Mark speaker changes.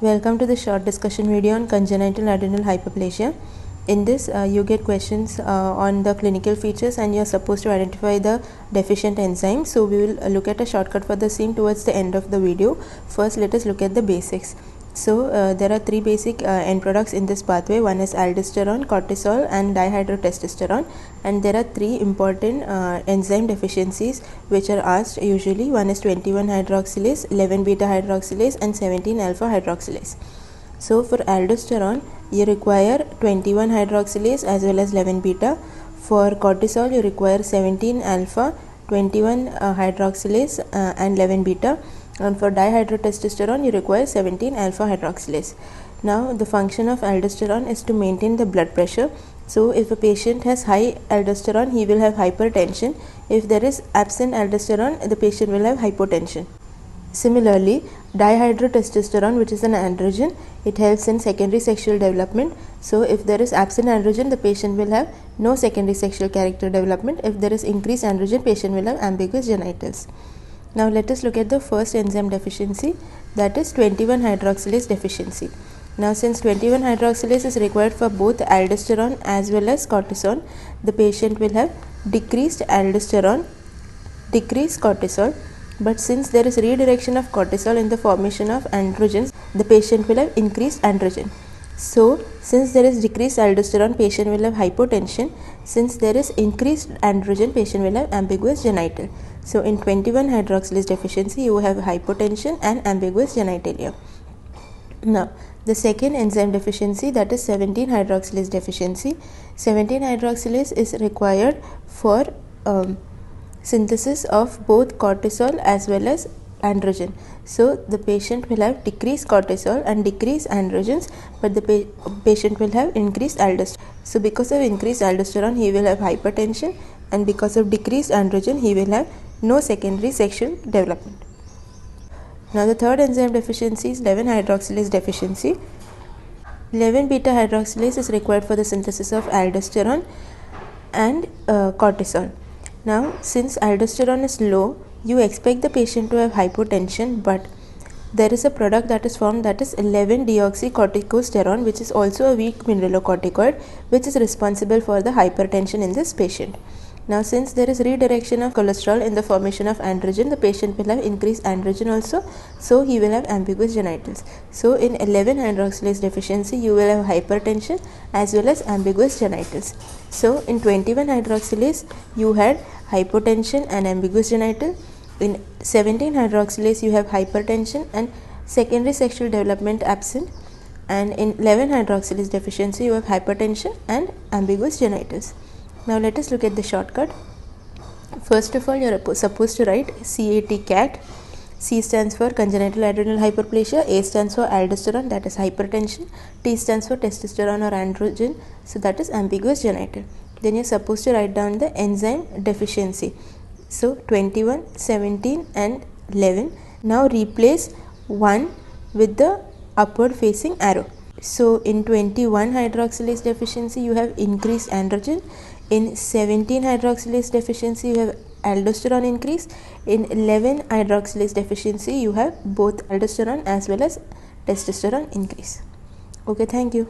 Speaker 1: Welcome to the short discussion video on congenital adrenal hyperplasia. In this, you get questions on the clinical features and you are supposed to identify the deficient enzyme. So, we will look at a shortcut for the same towards the end of the video. First, let us look at the basics. So, there are three basic end products in this pathway. One is aldosterone, cortisol and dihydrotestosterone, and there are three important enzyme deficiencies which are asked usually. One is 21 hydroxylase, 11 beta hydroxylase and 17 alpha hydroxylase. So, for aldosterone you require 21 hydroxylase as well as 11 beta. For cortisol you require 17 alpha, 21 hydroxylase and 11 beta. And for dihydrotestosterone you require 17 alpha hydroxylase. Now the function of aldosterone is to maintain the blood pressure. So if a patient has high aldosterone, he will have hypertension. If there is absent aldosterone, the patient will have hypotension. Similarly, dihydrotestosterone, which is an androgen, it helps in secondary sexual development. So if there is absent androgen, the patient will have no secondary sexual character development. If there is increased androgen, patient will have ambiguous genitals. Now let us look at the first enzyme deficiency, that is 21 hydroxylase deficiency. Now since 21 hydroxylase is required for both aldosterone as well as cortisol, the patient will have decreased aldosterone, decreased cortisol, but since there is redirection of cortisol in the formation of androgens, the patient will have increased androgen. So since there is decreased aldosterone, patient will have hypotension. Since there is increased androgen, patient will have ambiguous genital. So in 21 hydroxylase deficiency, you have hypotension and ambiguous genitalia. Now the second enzyme deficiency, that is 17 hydroxylase deficiency. 17 hydroxylase is required for synthesis of both cortisol as well as androgen. So the patient will have decreased cortisol and decreased androgens, but the patient will have increased aldosterone. So because of increased aldosterone, he will have hypertension, and because of decreased androgen, he will have no secondary sexual development. Now the third enzyme deficiency is 11 hydroxylase deficiency. 11 beta hydroxylase is required for the synthesis of aldosterone and cortisol. Now since aldosterone is low, you expect the patient to have hypotension, but there is a product that is formed, that is 11-deoxycorticosterone, which is also a weak mineralocorticoid, which is responsible for the hypertension in this patient. Now since there is redirection of cholesterol in the formation of androgen, the patient will have increased androgen also, so he will have ambiguous genitals. So in 11 hydroxylase deficiency, you will have hypertension as well as ambiguous genitals. So in 21 hydroxylase, you had hypotension and ambiguous genital. In 17 hydroxylase, you have hypertension and secondary sexual development absent. And in 11 hydroxylase deficiency, you have hypertension and ambiguous genitals. Now let us look at the shortcut. First of all, you are supposed to write CAT. C stands for congenital adrenal hyperplasia, A stands for aldosterone, that is hypertension, T stands for testosterone or androgen, so that is ambiguous genital. Then you are supposed to write down the enzyme deficiency. So 21, 17 and 11. Now replace 1 with the upward facing arrow. So in 21 hydroxylase deficiency, you have increased androgen. In 17 hydroxylase deficiency, you have aldosterone increase. In 11 hydroxylase deficiency, you have both aldosterone as well as testosterone increase. Okay, thank you.